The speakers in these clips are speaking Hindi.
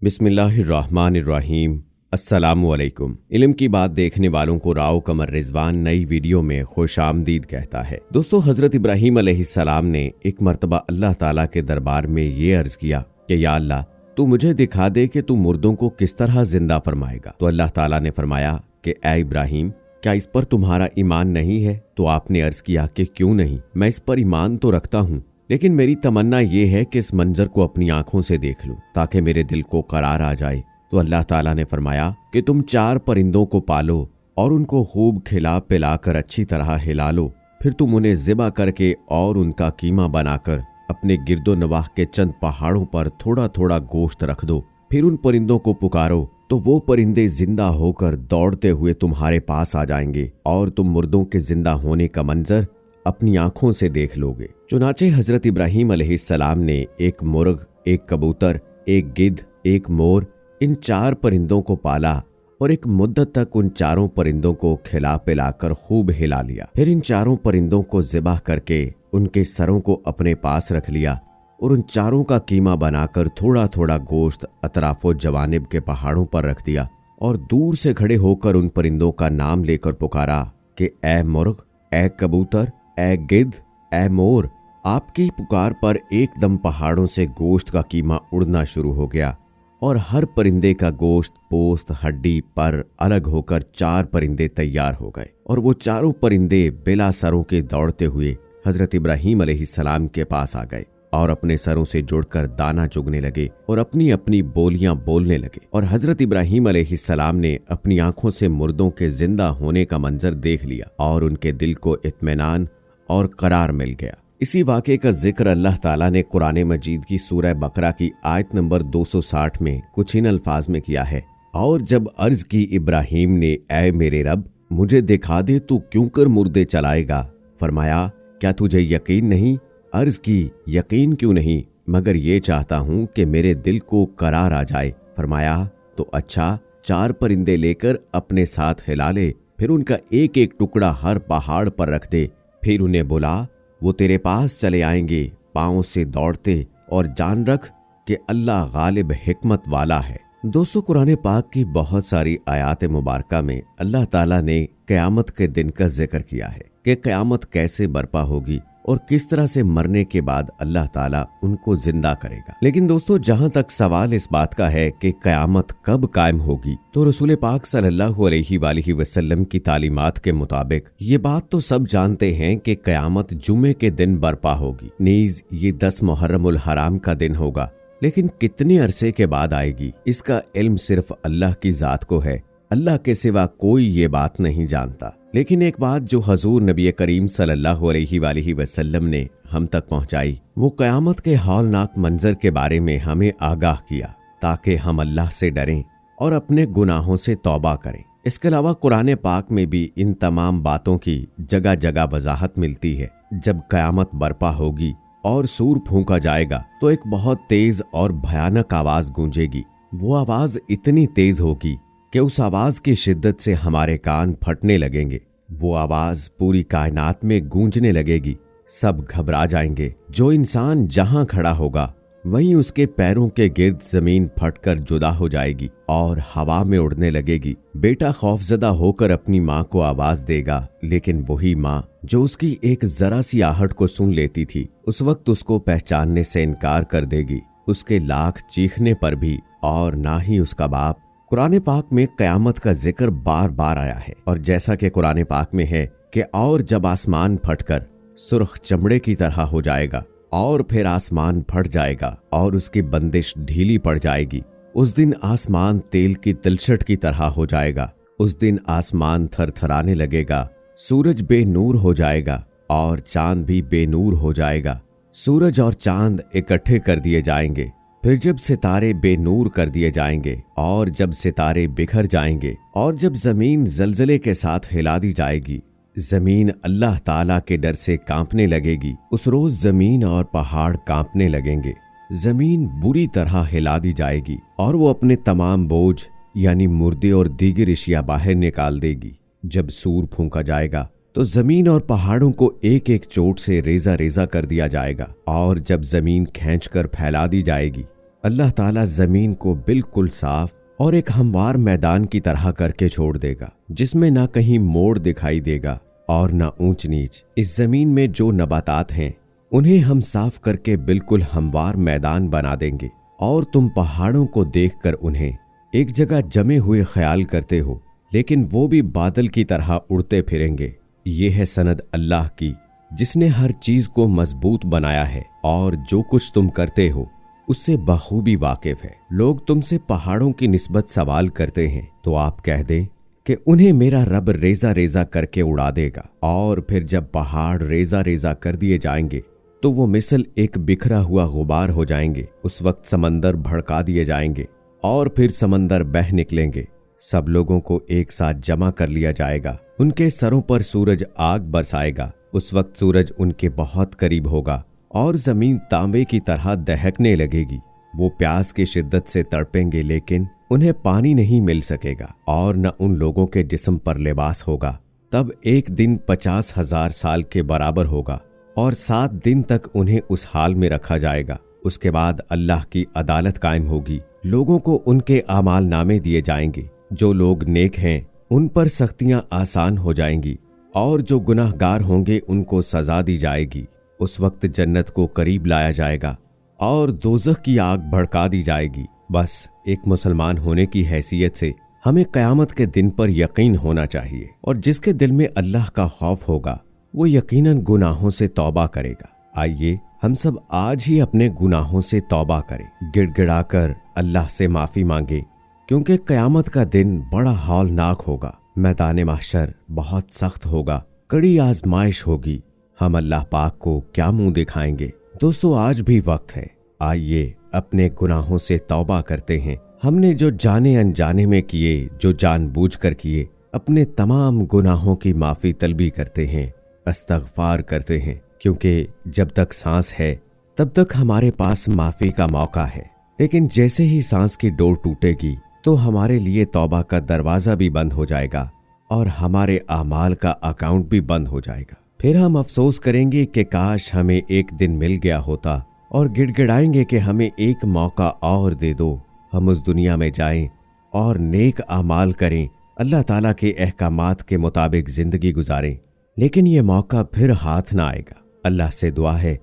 बिस्मिल्लाहिर्रहमानिर्रहीम। अस्सलामुअलैकुम। इल्म की बात देखने वालों को राव कमर रिजवान नई वीडियो में खुशामदीद कहता है। दोस्तों, हजरत इब्राहीम अलैहिस्सलाम ने एक मर्तबा अल्लाह ताला के दरबार में ये अर्ज किया कि या अल्लाह, तू मुझे दिखा दे कि तू मुर्दों को किस तरह जिंदा फरमाएगा। तो अल्लाह ताला ने फरमाया कि ऐ इब्राहीम, क्या इस पर तुम्हारा ईमान नहीं है? तो आपने अर्ज किया कि क्यों नहीं, मैं इस पर ईमान तो रखता हूँ, लेकिन मेरी तमन्ना ये है कि इस मंजर को अपनी आंखों से देख लूं ताकि मेरे दिल को करार आ जाए। तो अल्लाह ताला ने फरमाया कि तुम 4 परिंदों को पालो और उनको खूब खिला पिलाकर अच्छी तरह हिला लो, फिर तुम उन्हें ज़िबा करके और उनका कीमा बनाकर अपने गिरदो नवाह के चंद पहाड़ों पर थोड़ा थोड़ा गोश्त रख दो। फिर उन परिंदों को पुकारो तो वो परिंदे जिंदा होकर दौड़ते हुए तुम्हारे पास आ जाएंगे और तुम मुर्दों के जिंदा होने का मंजर अपनी आंखों से देख लोगे। चुनाचे हजरत इब्राहीम अलैहिस्सलाम ने एक मुर्ग, एक कबूतर, एक गिद्ध, एक मोर, इन 4 परिंदों को पाला और एक मुद्दत तक उन 4 परिंदों को खिला पिलाकर खूब हिला लिया। फिर इन 4 परिंदों को ज़िबाह करके उनके सरों को अपने पास रख लिया और उन 4 का कीमा बनाकर थोड़ा थोड़ा गोश्त अतराफो जवानिब के पहाड़ों पर रख दिया और दूर से खड़े होकर उन परिंदों का नाम लेकर पुकारा कि ए मुर्ग, ए कबूतर, ए गिद्ध, ए मोर। आपकी पुकार पर एकदम पहाड़ों से गोश्त का कीमा उड़ना शुरू हो गया और हर परिंदे का गोश्त, पोस्त, हड्डी, पर अलग होकर 4 परिंदे तैयार हो गए और वो 4 परिंदे बिला सरों के दौड़ते हुए हजरत इब्राहीम अलैहिस्सलाम के पास आ गए और अपने सरों से जुड़कर दाना चुगने लगे और अपनी अपनी बोलियां बोलने लगे। और हजरत इब्राहीम अलैहिस्सलाम ने अपनी आंखों से मुर्दों के जिंदा होने का मंजर देख लिया और उनके दिल को इत्मीनान और करार मिल गया। इसी वाक़े का जिक्र अल्लाह ताला ने कुरान मजीद की सूरह बकरा की आयत नंबर 260 में कुछ इन अल्फाज में किया है। और जब अर्ज की इब्राहीम ने, ऐ मेरे रब, मुझे दिखा दे तू क्यों कर मुर्दे चलाएगा। फरमाया, क्या तुझे यकीन नहीं? अर्ज की, यकीन क्यों नहीं, मगर ये चाहता हूँ कि मेरे दिल को करार आ जाए। फरमाया, तो अच्छा, 4 परिंदे लेकर अपने साथ हिला ले, फिर उनका एक एक टुकड़ा हर पहाड़ पर रख दे, फिर उन्हें बुला, वो तेरे पास चले आएंगे पांव से दौड़ते, और जान रख कि अल्लाह गालिब हिकमत वाला है। दोस्तों, कुरान पाक की बहुत सारी आयात मुबारका में अल्लाह ताला ने क़यामत के दिन का जिक्र किया है कि क़यामत कैसे बर्पा होगी और किस तरह से मरने के बाद अल्लाह ताला उनको जिंदा करेगा। लेकिन दोस्तों, जहां तक सवाल इस बात का है कि क़यामत कब कायम होगी, तो रसूल पाक सल्लल्लाहु अलैहि वसल्लम की तालीमात के मुताबिक ये बात तो सब जानते हैं कि क़यामत जुमे के दिन बर्पा होगी। नीज ये 10 मुहर्रमुल हराम का दिन होगा, लेकिन कितने अरसे के बाद आएगी, इसका इल्म सिर्फ अल्लाह की जात को है। अल्लाह के सिवा कोई ये बात नहीं जानता। लेकिन एक बात जो हजूर नबी करीम सल्लल्लाहु अलैहि वसल्लम ने हम तक पहुंचाई, वो क़यामत के हौलनाक मंजर के बारे में हमें आगाह किया ताकि हम अल्लाह से डरें और अपने गुनाहों से तौबा करें। इसके अलावा कुरान पाक में भी इन तमाम बातों की जगह जगह वजाहत मिलती है। जब क़यामत बर्पा होगी और सूर फूंका जाएगा तो एक बहुत तेज और भयानक आवाज गूंजेगी। वो आवाज इतनी तेज होगी कि उस आवाज की शिद्दत से हमारे कान फटने लगेंगे। वो आवाज पूरी कायनात में गूंजने लगेगी, सब घबरा जाएंगे। जो इंसान जहां खड़ा होगा वहीं उसके पैरों के गिर्द जमीन फटकर जुदा हो जाएगी और हवा में उड़ने लगेगी। बेटा खौफजदा होकर अपनी माँ को आवाज देगा, लेकिन वही माँ जो उसकी एक जरा सी आहट को सुन लेती थी, उस वक्त उसको पहचानने से इनकार कर देगी, उसके लाख चीखने पर भी। और ना ही उसका बाप। कुरान पाक में क़यामत का जिक्र बार बार आया है और जैसा कि कुरान पाक में है कि और जब आसमान फटकर सुर्ख चमड़े की तरह हो जाएगा और फिर आसमान फट जाएगा और उसकी बंदिश ढीली पड़ जाएगी, उस दिन आसमान तेल की तिलछट की तरह हो जाएगा। उस दिन आसमान थरथराने लगेगा, सूरज बेनूर हो जाएगा और चांद भी बेनूर हो जाएगा। सूरज और चांद इकट्ठे कर दिए जाएंगे, फिर जब सितारे बेनूर कर दिए जाएंगे और जब सितारे बिखर जाएंगे और जब जमीन जलजले के साथ हिला दी जाएगी, जमीन अल्लाह ताला के डर से कांपने लगेगी। उस रोज जमीन और पहाड़ कांपने लगेंगे, जमीन बुरी तरह हिला दी जाएगी और वो अपने तमाम बोझ यानी मुर्दे और दीगर अशिया बाहर निकाल देगी। जब सूर फूंका जाएगा तो जमीन और पहाड़ों को एक एक चोट से रेजा रेजा कर दिया जाएगा और जब जमीन खींचकर फैला दी जाएगी, अल्लाह ताला जमीन को बिल्कुल साफ और एक हमवार मैदान की तरह करके छोड़ देगा, जिसमें ना कहीं मोड़ दिखाई देगा और ना ऊंच नीच। इस जमीन में जो नबातात हैं उन्हें हम साफ करके बिल्कुल हमवार मैदान बना देंगे और तुम पहाड़ों को देखकर उन्हें एक जगह जमे हुए ख्याल करते हो, लेकिन वो भी बादल की तरह उड़ते फिरेंगे। ये है सनद अल्लाह की, जिसने हर चीज को मजबूत बनाया है और जो कुछ तुम करते हो उससे बखूबी वाकिफ है। लोग तुमसे पहाड़ों की निस्बत सवाल करते हैं तो आप कह दें कि उन्हें मेरा रब रेजा रेजा करके उड़ा देगा, और फिर जब पहाड़ रेजा रेजा कर दिए जाएंगे तो वो मिसल एक बिखरा हुआ गुबार हो जाएंगे। उस वक्त समंदर भड़का दिए जाएंगे और फिर समंदर बह निकलेंगे। सब लोगों को एक साथ जमा कर लिया जाएगा। उनके सरों पर सूरज आग बरसाएगा। उस वक्त सूरज उनके बहुत करीब होगा और जमीन तांबे की तरह दहकने लगेगी। वो प्यास की शिद्दत से तड़पेंगे, लेकिन उन्हें पानी नहीं मिल सकेगा और न उन लोगों के जिस्म पर लिबास होगा। तब एक दिन 50,000 साल के बराबर होगा और 7 दिन तक उन्हें उस हाल में रखा जाएगा। उसके बाद अल्लाह की अदालत कायम होगी। लोगों को उनके आमाल नामे दिए जाएंगे। जो लोग नेक हैं उन पर सख्तियां आसान हो जाएंगी और जो गुनाहगार होंगे उनको सजा दी जाएगी। उस वक्त जन्नत को करीब लाया जाएगा और दोज़ख की आग भड़का दी जाएगी। बस एक मुसलमान होने की हैसियत से हमें क़यामत के दिन पर यकीन होना चाहिए, और जिसके दिल में अल्लाह का खौफ होगा वो यकीनन गुनाहों से तौबा करेगा। आइए हम सब आज ही अपने गुनाहों से तौबा करें, गिड़गिड़ाकर अल्लाह से माफी मांगे, क्योंकि क़यामत का दिन बड़ा हौलनाक होगा। मैदान महशर बहुत सख्त होगा, कड़ी आजमाइश होगी। हम अल्लाह पाक को क्या मुंह दिखाएंगे। दोस्तों, आज भी वक्त है, आइए अपने गुनाहों से तौबा करते हैं। हमने जो जाने अनजाने में किए, जो जानबूझकर किए, अपने तमाम गुनाहों की माफी तलबी करते हैं, इस्तग़फ़ार करते हैं, क्योंकि जब तक सांस है तब तक हमारे पास माफी का मौका है। लेकिन जैसे ही सांस की डोर टूटेगी तो हमारे लिए तौबा का दरवाजा भी बंद हो जाएगा और हमारे आमाल का अकाउंट भी बंद हो जाएगा। फिर हम अफसोस करेंगे कि काश हमें एक दिन मिल गया होता, और गिड़गिड़ाएंगे कि हमें एक मौका और दे दो, हम उस दुनिया में जाएं और नेक आमाल करें, अल्लाह ताला के अहकामात के मुताबिक जिंदगी गुजारें। लेकिन ये मौका फिर हाथ ना आएगा। अल्लाह से दुआ है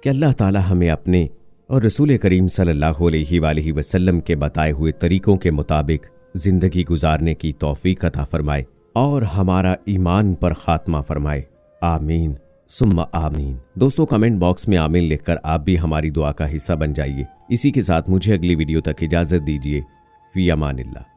कि अल्लाह ताला हमें अपने और रसूल करीम सल्लल्लाहु अलैहि वसल्लम के बताए हुए तरीकों के मुताबिक जिंदगी गुजारने की तौफीक अता फरमाए और हमारा ईमान पर खात्मा फरमाए। आमीन सुम्मा आमीन। दोस्तों, कमेंट बॉक्स में आमीन लिखकर आप भी हमारी दुआ का हिस्सा बन जाइए। इसी के साथ मुझे अगली वीडियो तक इजाजत दीजिए। फी अमानिल्लाह।